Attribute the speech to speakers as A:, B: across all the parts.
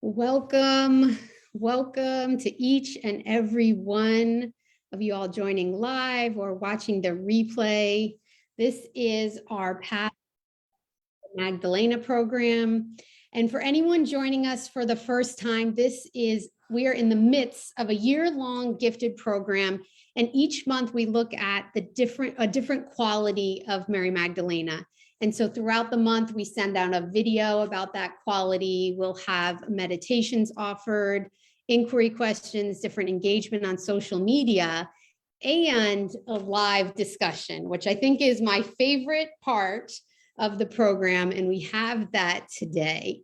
A: Welcome, welcome to each and every one of you all joining live or watching the replay. This is our Path Magdalena program. And for anyone joining us for the first time, we are in the midst of a year-long gifted program. And each month we look at a different quality of Mary Magdalena. And so throughout the month, we send out a video about that quality. We'll have meditations offered, inquiry questions, different engagement on social media, and a live discussion, which I think is my favorite part of the program. And we have that today.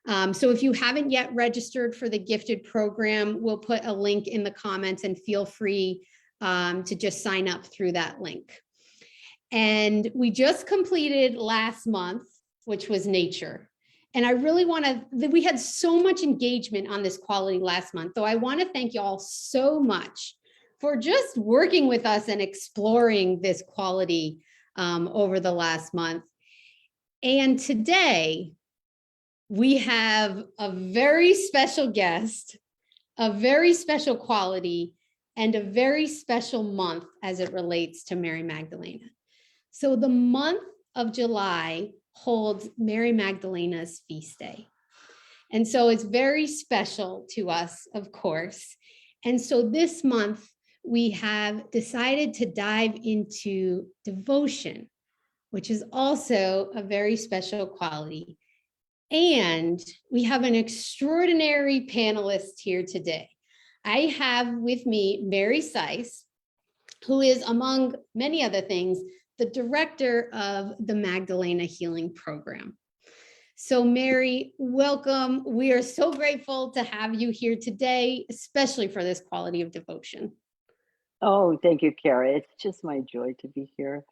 A: So if you haven't yet registered for the gifted program, we'll put a link in the comments and feel free to just sign up through that link. And we just completed last month, which was nature. And I really we had so much engagement on this quality last month. So I want to thank you all so much for just working with us and exploring this quality over the last month. And today we have a very special guest, a very special quality, and a very special month as it relates to Mary Magdalena. So the month of July holds Mary Magdalena's feast day. And so it's very special to us, of course. And so this month, we have decided to dive into devotion, which is also a very special quality. And we have an extraordinary panelist here today. I have with me Mary Sise, who is, among many other things, the director of the Magdalena Healing Program. So Mary, welcome. We are so grateful to have you here today, especially for this quality of devotion.
B: Oh, thank you, Kara. It's just my joy to be here.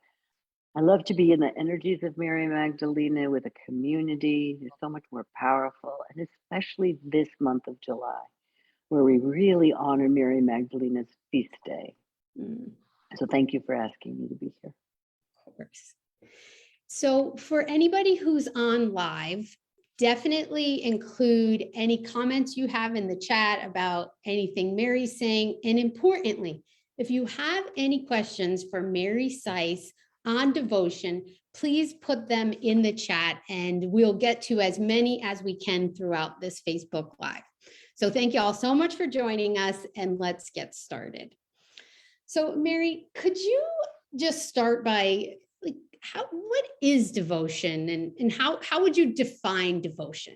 B: I love to be in the energies of Mary Magdalena with a community. It's so much more powerful, and especially this month of July, where we really honor Mary Magdalena's feast day. So thank you for asking me to be here.
A: Of course. So for anybody who's on live, definitely include any comments you have in the chat about anything Mary's saying. And importantly, if you have any questions for Mary Sise on devotion, please put them in the chat and we'll get to as many as we can throughout this Facebook Live. So thank you all so much for joining us, and let's get started. So Mary, could you just start by what is devotion, and how would you define devotion?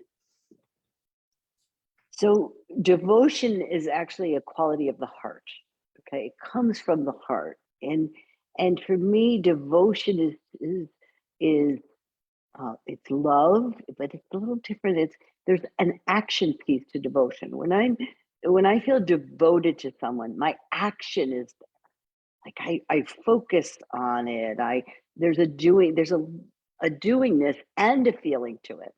B: So devotion is actually a quality of the heart. Okay, it comes from the heart, and for me, devotion is it's love, but it's a little different. There's an action piece to devotion. When I feel devoted to someone, my action is like I focus on it. There's a doingness and a feeling to it.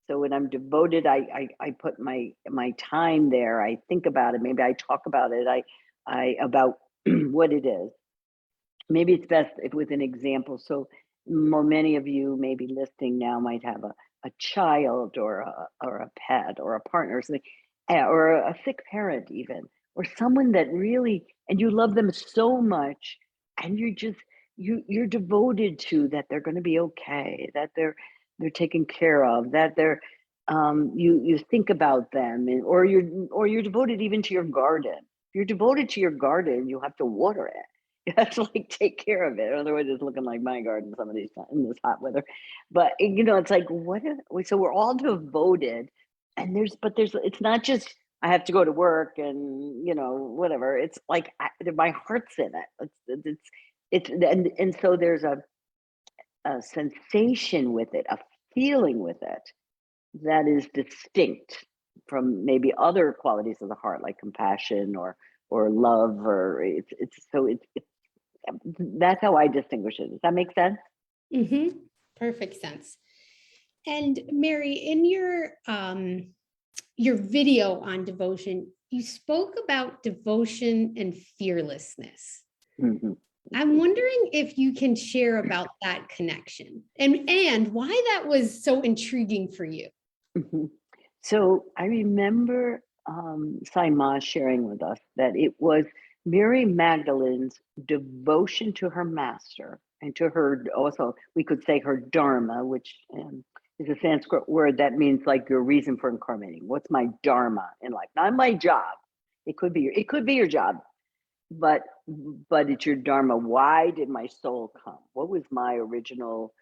B: So when I'm devoted, I put my time there. I think about it. Maybe I talk about it. I about what it is. Maybe it's best if with an example. So many of you maybe listening now might have a child or a pet or a partner or something, or a sick parent even, or someone that really, and you love them so much, and you're devoted to that they're going to be okay, that they're taken care of, that they're you think about them, or you're devoted even to your garden. If you're devoted to your garden, you have to water it. You have to take care of it. Otherwise it's looking like my garden some of these times in this hot weather. But it's like, so we're all devoted, and it's not just I have to go to work and whatever. It's like my heart's in it. And so there's a sensation with it, a feeling with it that is distinct from maybe other qualities of the heart, like compassion or love, or that's how I distinguish it. Does that make sense?
A: Mm-hmm. Perfect sense. And Mary, in your video on devotion, you spoke about devotion and fearlessness. Mm-hmm. I'm wondering if you can share about that connection and why that was so intriguing for you.
B: Mm-hmm. So I remember Saima sharing with us that it was Mary Magdalene's devotion to her master and to her, also, we could say her dharma, which is a Sanskrit word that means like your reason for incarnating. What's my dharma in life? Not my job. It could be your job, but it's your dharma. Why did my soul come? What was my original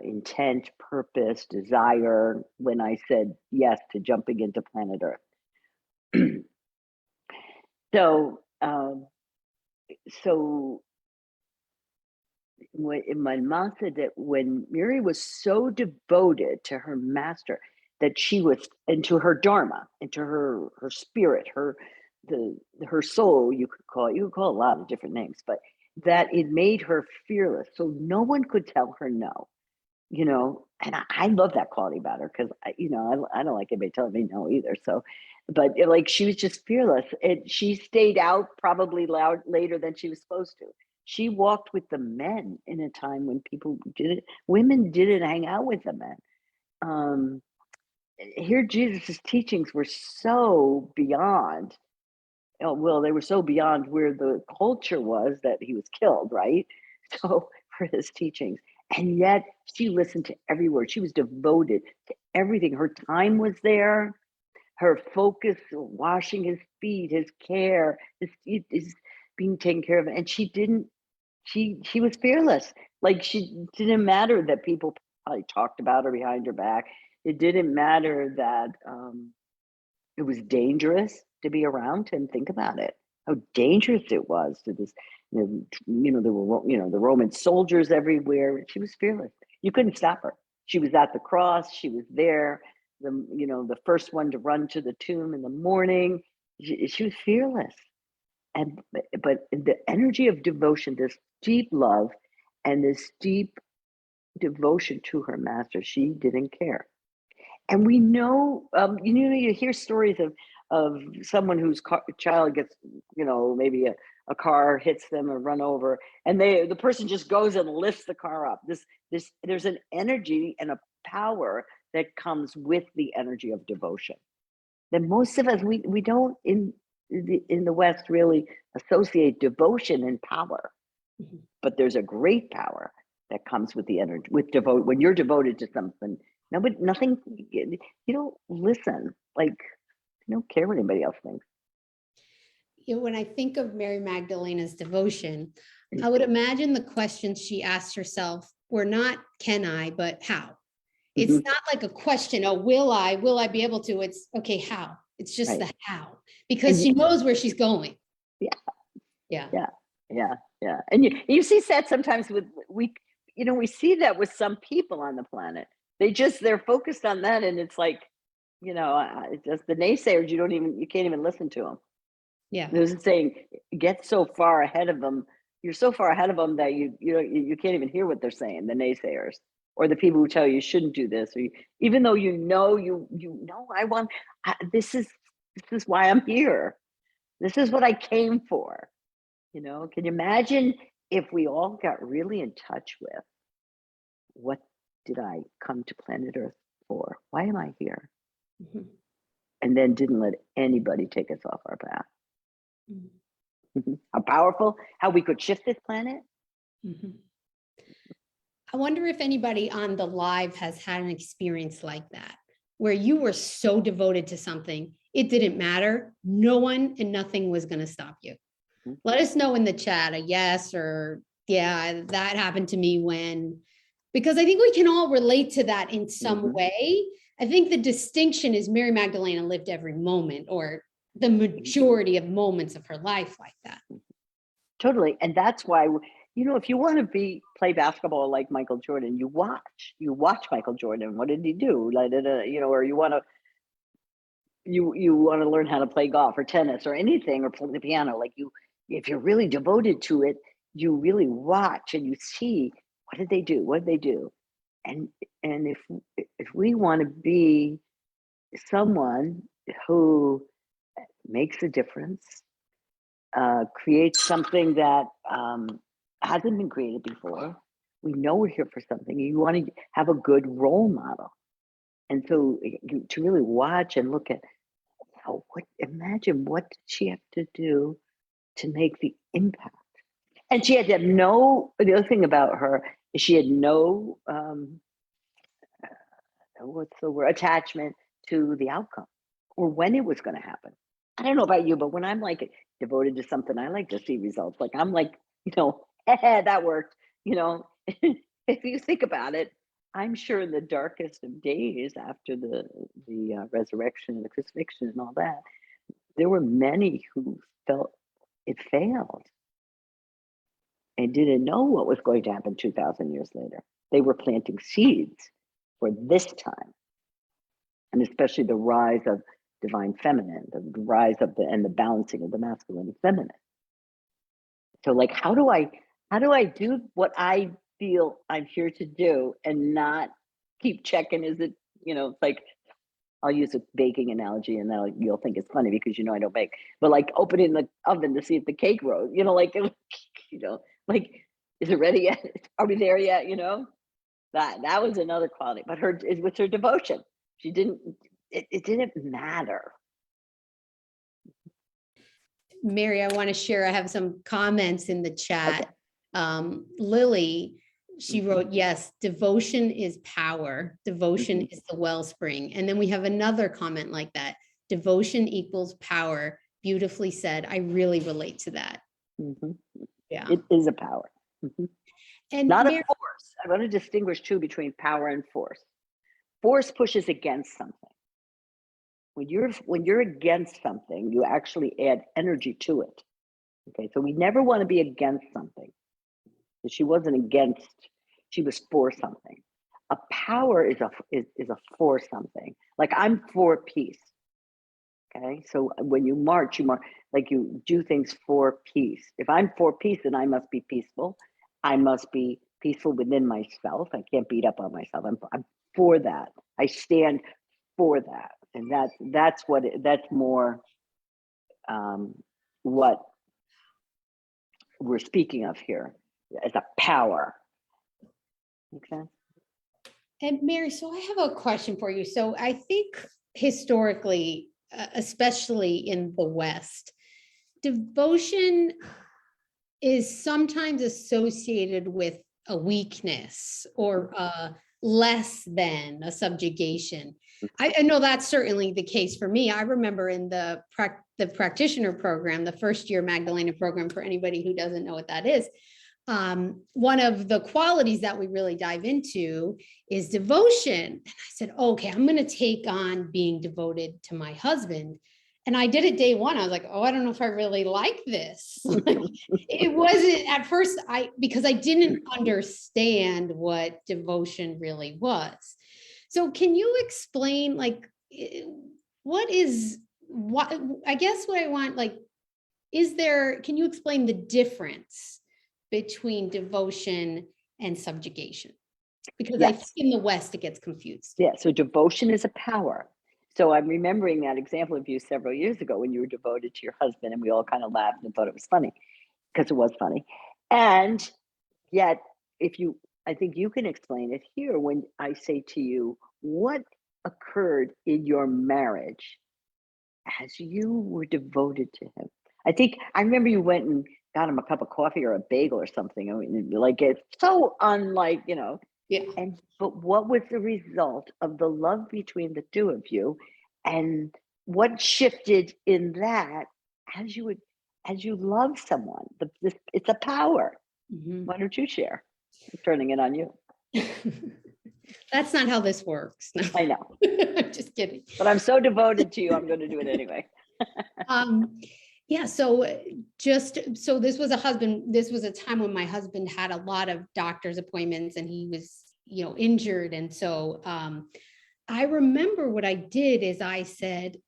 B: intent, purpose, desire when I said yes to jumping into planet Earth? So, so my mom said that when Mary was so devoted to her master, that she was into her dharma, into her spirit, her soul, you could call it, you could call it a lot of different names, but that it made her fearless. So no one could tell her no. And I love that quality about her because I don't like anybody telling me no either. So, but like she was just fearless, and she stayed out probably loud later than she was supposed to. She walked with the men in a time when women didn't hang out with the men. Here, Jesus's teachings were so beyond. Oh, well, they were so beyond where the culture was that he was killed, right? So for his teachings. And yet she listened to every word. She was devoted to everything. Her time was there. Her focus, washing his feet, his care, his being taken care of. And she was fearless. Like she didn't matter that people probably talked about her behind her back. It didn't matter that it was dangerous to be around him. Think about it, how dangerous it was to this. There were the Roman soldiers everywhere. She was fearless. You couldn't stop her. She was at the cross. She was there. The first one to run to the tomb in the morning. She was fearless, and but the energy of devotion, this deep love, and this deep devotion to her master, she didn't care. And we know, you hear stories of someone whose child gets, maybe a car hits them or run over, and the person just goes and lifts the car up. There's an energy and a power that comes with the energy of devotion. That most of us we don't in the West really associate devotion and power, but there's a great power that comes with the energy when you're devoted to something. Nothing, you don't listen, like you don't care what anybody else thinks.
A: When I think of Mary Magdalena's devotion, I would imagine the questions she asked herself were not can I, but how. It's
B: Mhm.
A: not like a question, oh, will I be able to? It's okay, how? It's just
B: Right.
A: the how, because
B: And
A: she knows where she's going.
B: yeah,
A: Yeah.
B: yeah, yeah. And you see that sometimes we see that with some people on the planet. They're focused on that, and it's like, it's just the naysayers. You can't even listen to them.
A: Yeah.
B: There's a saying, get so far ahead of them. You're so far ahead of them that you can't even hear what they're saying, the naysayers, or the people who tell you shouldn't do this, or even though this is why I'm here. This is what I came for. Can you imagine if we all got really in touch with what did I come to planet Earth for? Why am I here?
A: Mhm.
B: And then didn't let anybody take us off our path.
A: Mhm.
B: How powerful, how we could shift this planet.
A: Mhm. I wonder if anybody on the live has had an experience like that, where you were so devoted to something, it didn't matter. No one and nothing was going to stop you.
B: Mhm.
A: Let us know in the chat a yes or yeah, that happened to me when, because I think we can all relate to that in some
B: Mhm.
A: way. I think the distinction is Mary Magdalena lived every moment or the
B: Mhm.
A: majority of moments of her life like that.
B: Totally. And that's why, if you want to play basketball like Michael Jordan, you watch Michael Jordan. What did he do? Like, or you want to learn how to play golf or tennis or anything, or play the piano. Like if you're really devoted to it, you really watch and you see, what did they do? What did they do? And if we want to be someone who makes a difference, creates something that hasn't been created before. We know we're here for something. You want to have a good role model. And so to really watch and look at, imagine what did she have to do to make the impact? And she had to have the other thing about her is she had no, what's the word, attachment to the outcome or when it was going to happen. I don't know about you, but when I'm like devoted to something, I like to see results. Like I'm like, that worked. If you think about it, I'm sure in the darkest of days after the resurrection and the crucifixion and all that, there were many who felt it failed and didn't know what was going to happen 2,000 years later. They were planting seeds for this time, and especially the rise of divine feminine, the rise of the balancing of the masculine and feminine. So, like, how do I do what I feel I'm here to do and not keep checking? Is it, like, I'll use a baking analogy, and then you'll think it's funny because I don't bake. But like opening the oven to see if the cake rose, like, is it ready yet? Are we there yet? That was another quality. But it was her devotion. She didn't. It didn't matter.
A: Mary, I want to share. I have some comments in the chat. Lily, she wrote, yes, devotion is power. Devotion is the wellspring. And then we have another comment like that. Devotion equals power. Beautifully said. I really relate to that. Yeah.
B: It is a power.
A: And
B: not a force. I want to distinguish too between power and force. Force pushes against something. When you're against something, you actually add energy to it. Okay, so we never want to be against something. So she wasn't against, she was for something. A power is a for something. Like I'm for peace. Okay, so when you march, like you do things for peace. If I'm for peace, then I must be peaceful. I must be peaceful within myself. I can't beat up on myself. I'm for that. I stand for that, and that's more what we're speaking of here as a power. Make sense?
A: And Mary, so I have a question for you. So I think historically, especially in the West, devotion is sometimes associated with a weakness or less than a subjugation. I know that's certainly the case for me. I remember in the practitioner program, the first year Magdalena program, for anybody who doesn't know what that is, one of the qualities that we really dive into is devotion. And I said, okay, I'm going to take on being devoted to my husband. And I did it day one. I was like, oh, I don't know if I really like this. It wasn't at first, because I didn't understand what devotion really was. So can you explain, like, what I guess what I want, like, can you explain the difference between devotion and subjugation? Because I think in the West, it gets confused.
B: Yeah, so devotion is a power. So I'm remembering that example of you several years ago when you were devoted to your husband, and we all kind of laughed and thought it was funny because it was funny. And yet, I think you can explain it here when I say to you, what occurred in your marriage as you were devoted to him? I remember you went and got him a cup of coffee or a bagel or something. I mean, like, it's so unlike,
A: Yeah.
B: But what was the result of the love between the two of you, and what shifted in that as you love someone? It's a power. Why don't you share? I'm turning it on you.
A: That's not how this works. No.
B: I know.
A: Just kidding.
B: But I'm so devoted to you, I'm going to do it anyway.
A: Yeah. So this was a time when my husband had a lot of doctor's appointments and he was, injured. And so I remember what I did is I said,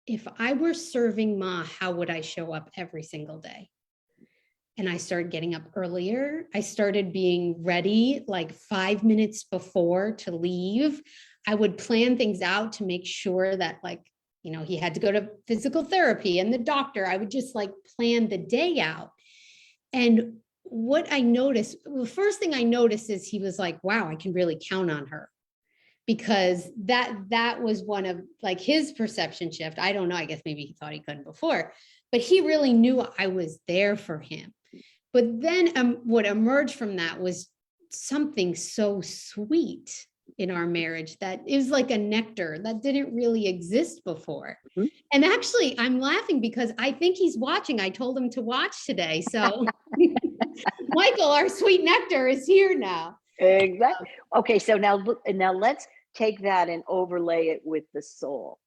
A: if I were serving Ma, how would I show up every single day? And I started getting up earlier. I started being ready like 5 minutes before to leave. I would plan things out to make sure that, like, he had to go to physical therapy and the doctor. I would just like plan the day out. And what I noticed, the first thing I noticed is he was like, wow, I can really count on her. because that was one of like his perception shift. I don't know. I guess maybe he thought he couldn't before, but he really knew I was there for him. But then what emerged from that was something so sweet in our marriage that it was like a nectar that didn't really exist before.
B: Mhm.
A: And actually, I'm laughing because I think he's watching. I told him to watch today. So, Michael, our sweet nectar is here now.
B: Exactly. Okay, so now look, and now let's take that and overlay it with the soul.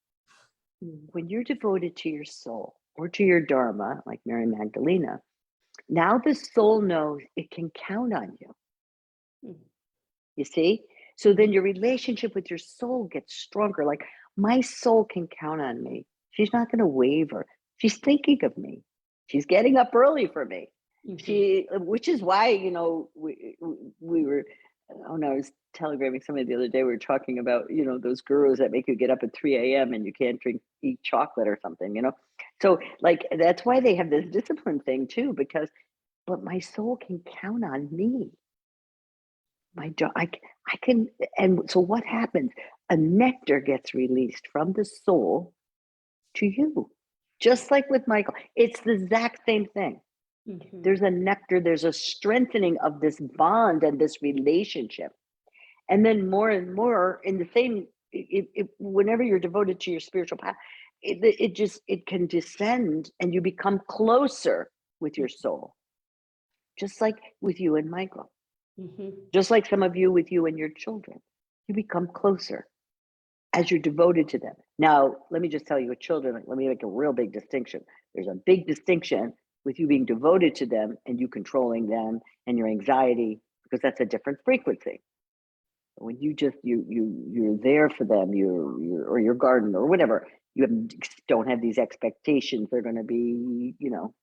B: When you're devoted to your soul or to your dharma, like Mary Magdalena, now the soul knows it can count on you. You see? So then your relationship with your soul gets stronger. Like, my soul can count on me. She's not going to waver. She's thinking of me. She's getting up early for me. Which is why, we were, oh no, I was telegramming somebody the other day. We were talking about, those gurus that make you get up at 3 a.m. and you can't eat chocolate or something. So like, that's why they have this discipline thing too, but my soul can count on me. I can, and so what happens? A nectar gets released from the soul to you, just like with Michael. It's the exact same thing. There's a nectar, there's a strengthening of this bond and this relationship. And then more and more in the same, whenever you're devoted to your spiritual path, it can descend and you become closer with your soul, just like with you and Michael. Just like some of you with you and your children, you become closer as you're devoted to them. Now, let me just tell you with children, let me make a real big distinction. There's a big distinction with you being devoted to them and you controlling them and your anxiety, because that's a different frequency. When you just, you're there for them, or your garden or whatever, don't have these expectations. They're going to be,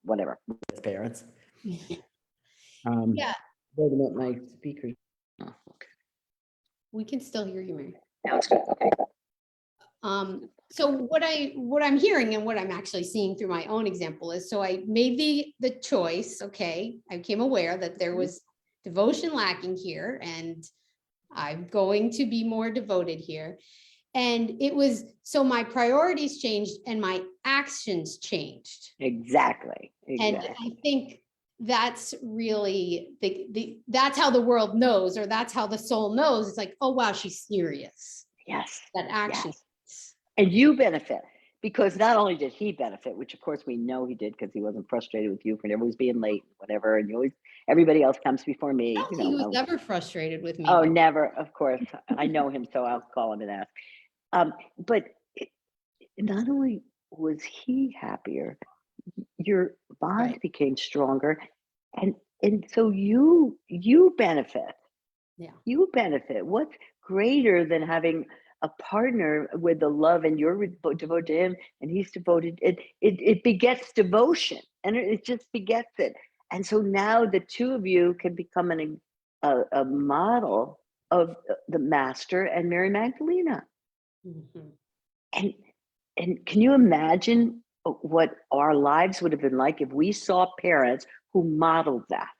B: whatever. As parents.
A: Yeah.
B: Wait a minute, my speakers. Oh, okay.
A: We can still hear you, Mary.
B: Now it's good. Okay.
A: So what I'm hearing and what I'm actually seeing through my own example is, so I made the choice. Okay. I became aware that there was devotion lacking here and I'm going to be more devoted here. And it was, so my priorities changed and my actions changed.
B: Exactly.
A: And I think that's really that's how the world knows, or that's how the soul knows. It's like, oh wow, she's serious.
B: Yes.
A: That action.
B: Yes. And you benefit, because not only did he benefit, which of course we know he did, because he wasn't frustrated with you for always being late, whatever, and everybody else comes before me.
A: He was never frustrated with me.
B: Oh, never. Of course, I know him, so I'll call him and ask. But not only was he happier, your bond became stronger, and so you benefit.
A: Yeah.
B: You benefit. What's greater than having a partner with the love, and you're devoted to him and he's devoted? It begets devotion, and it just begets it. And so now the two of you can become a model of the Master and Mary Magdalena. And can you imagine what our lives would have been like if we saw parents who modeled that?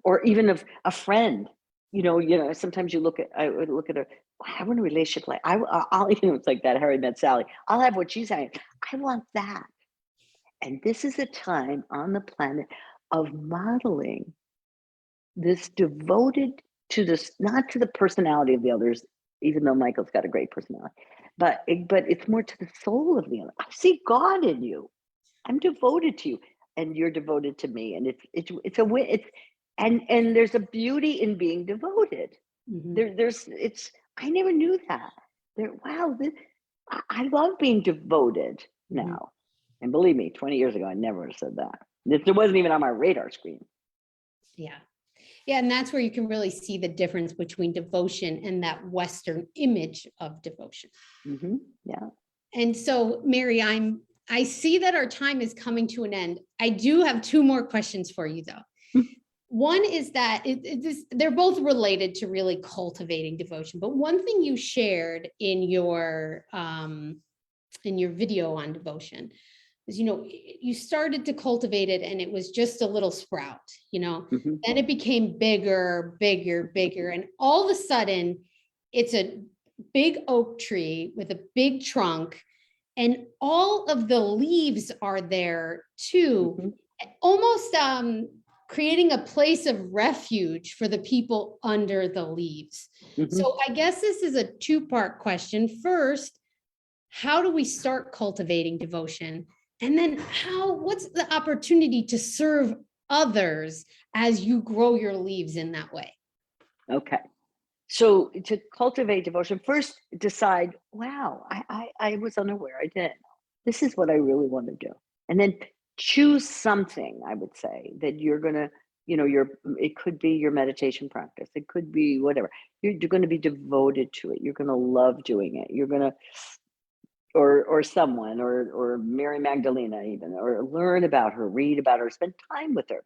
B: Or even of a friend, sometimes I would look at her, I want a relationship like, I'll, it's like that Harry Met Sally. I'll have what she's having. I want that. And this is a time on the planet of modeling this, devoted to this, not to the personality of the others, even though Michael's got a great personality, but it's more to the soul of the other. I see God in you. I'm devoted to you, and you're devoted to me, and it's a win. And there's a beauty in being devoted. I never knew that. I love being devoted now. And believe me, 20 years ago, I never would have said that. It wasn't even on my radar screen.
A: Yeah. Yeah. And that's where you can really see the difference between devotion and that Western image of devotion.
B: Yeah.
A: And so, Mary, I see that our time is coming to an end. I do have two more questions for you, though. One is that they're both related to really cultivating devotion. But one thing you shared in your video on devotion is, you started to cultivate it and it was just a little sprout,
B: Mhm.
A: then it became bigger, bigger, bigger. And all of a sudden, it's a big oak tree with a big trunk, and all of the leaves are there too,
B: Mhm.
A: almost creating a place of refuge for the people under the leaves.
B: Mhm.
A: So I guess this is a two-part question. First, how do we start cultivating devotion? And then what's the opportunity to serve others as you grow your leaves in that way?
B: Okay. So to cultivate devotion, first decide, wow, I was unaware. I didn't know. This is what I really want to do. And then choose something, I would say, that you're going to, it could be your meditation practice. It could be whatever. You're going to be devoted to it. You're going to love doing it. You're going to, or someone, or Mary Magdalena even, or learn about her, read about her, spend time with her,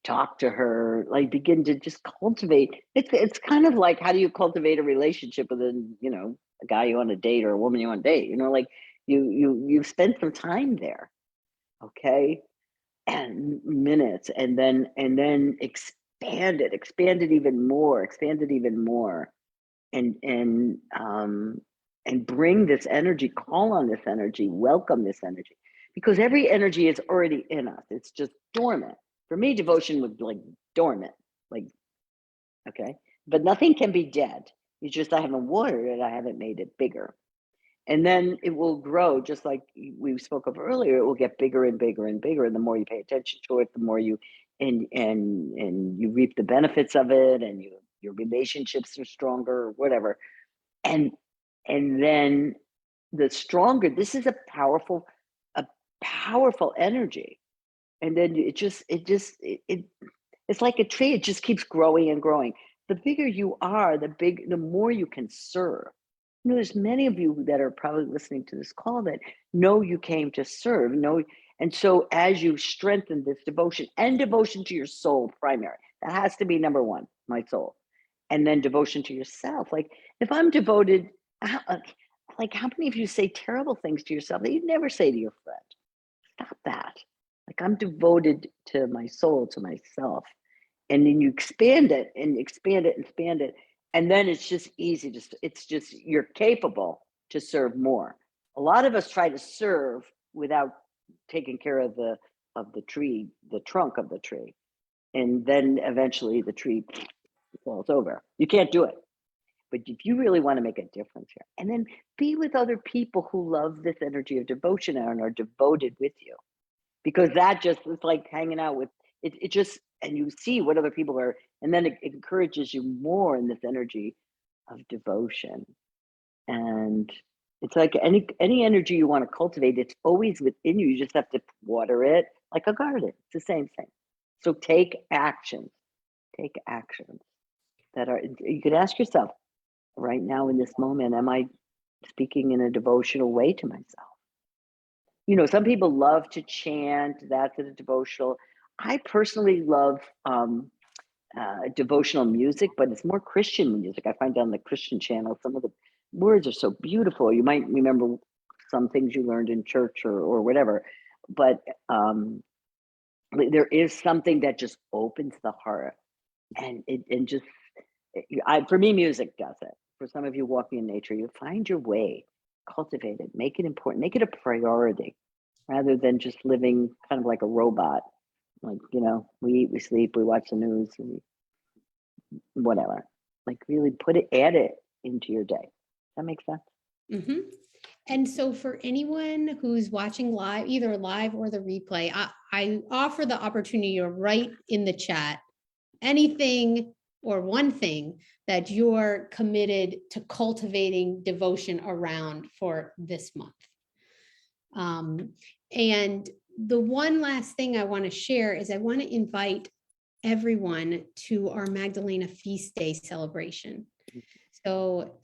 B: talk to her, like begin to just cultivate. It's kind of like, how do you cultivate a relationship with a guy you want to date or a woman you want to date? Like you've spent some time there, okay, and minutes, and then expand it even more, and bring this energy, call on this energy, welcome this energy, because every energy is already in us. It's just dormant. For me, devotion was like dormant, like, okay, but nothing can be dead. It's just I haven't watered it, I haven't made it bigger. And then it will grow, just like we spoke of earlier. It will get bigger and bigger and bigger. And the more you pay attention to it, the more you and you reap the benefits of it, and your relationships are stronger, or whatever. And then the stronger, this is a powerful energy. And then it's like a tree. It just keeps growing and growing. The bigger you are, the more you can serve. There's many of you that are probably listening to this call that know you came to serve. And so as you strengthen this devotion, and devotion to your soul primary, that has to be number one, my soul. And then devotion to yourself. Like, if I'm devoted, how, like how many of you say terrible things to yourself that you'd never say to your friend? Stop that. Like, I'm devoted to my soul, to myself. And then you expand it and expand it and expand it. And then it's just easy. It's just, you're capable to serve more. A lot of us try to serve without taking care of the tree, the trunk of the tree. And then eventually the tree falls over. You can't do it. But if you really want to make a difference here, and then be with other people who love this energy of devotion and are devoted with you, because that just is like hanging out with it. It just, and you see what other people are, and then it encourages you more in this energy of devotion. And it's like any energy you want to cultivate, it's always within you. You just have to water it like a garden. It's the same thing. So take actions. Take actions that are, you could ask yourself right now in this moment, am I speaking in a devotional way to myself? Some people love to chant. That's a devotional. I personally love devotional music, but it's more Christian music. I find on the Christian channel, some of the words are so beautiful. You might remember some things you learned in church or whatever, but there is something that just opens the heart, and just, for me, music does it. For some of you walking in nature, you find your way, cultivate it, make it important, make it a priority, rather than just living kind of like a robot. Like, we eat, we sleep, we watch the news, and whatever. Like, really add it into your day. Does that make sense?
A: Mhm. And so for anyone who's watching live, either live or the replay, I offer the opportunity to write in the chat anything or one thing that you're committed to cultivating devotion around for this month. And the one last thing I want to share is I want to invite everyone to our Magdalena Feast Day celebration. So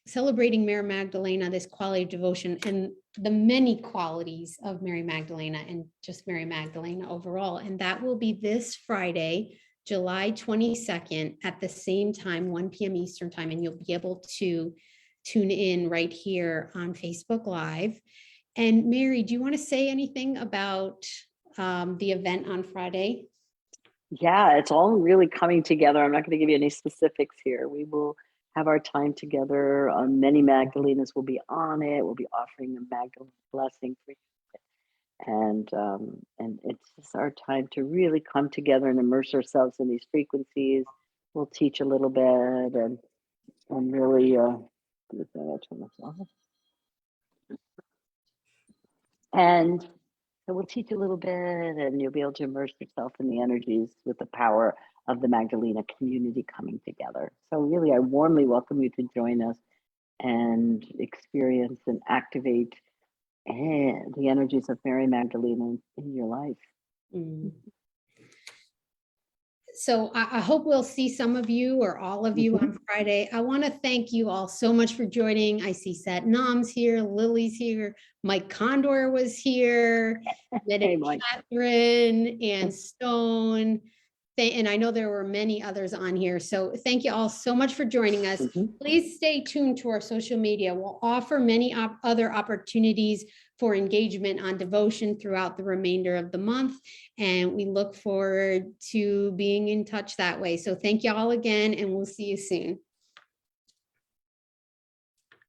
A: celebrating Mary Magdalena, this quality of devotion, and the many qualities of Mary Magdalena, and just Mary Magdalena overall. And that will be this Friday, July 22nd at the same time, 1 p.m. Eastern time. And you'll be able to tune in right here on Facebook Live. And Mary, do you want to say anything about the event on Friday?
B: Yeah, it's all really coming together. I'm not going to give you any specifics here. We will have our time together. Many Magdalenas will be on it. We'll be offering a Magdalene blessing for you, and it's just our time to really come together and immerse ourselves in these frequencies. We'll teach a little bit and really turn this off. And so we'll teach a little bit, and you'll be able to immerse yourself in the energies with the power of the Magdalena community coming together. So really, I warmly welcome you to join us and experience and activate the energies of Mary Magdalena in your life.
A: Mm. So I hope we'll see some of you or all of you on Friday. I want to thank you all so much for joining. I see Sat Nam's here, Lily's here, Mike Condor was here,
B: Hey, Mike.
A: Catherine and Stone. And I know there were many others on here. So thank you all so much for joining us. Please stay tuned to our social media. We'll offer many other opportunities for engagement on devotion throughout the remainder of the month. And we look forward to being in touch that way. So thank you all again, and we'll see you soon.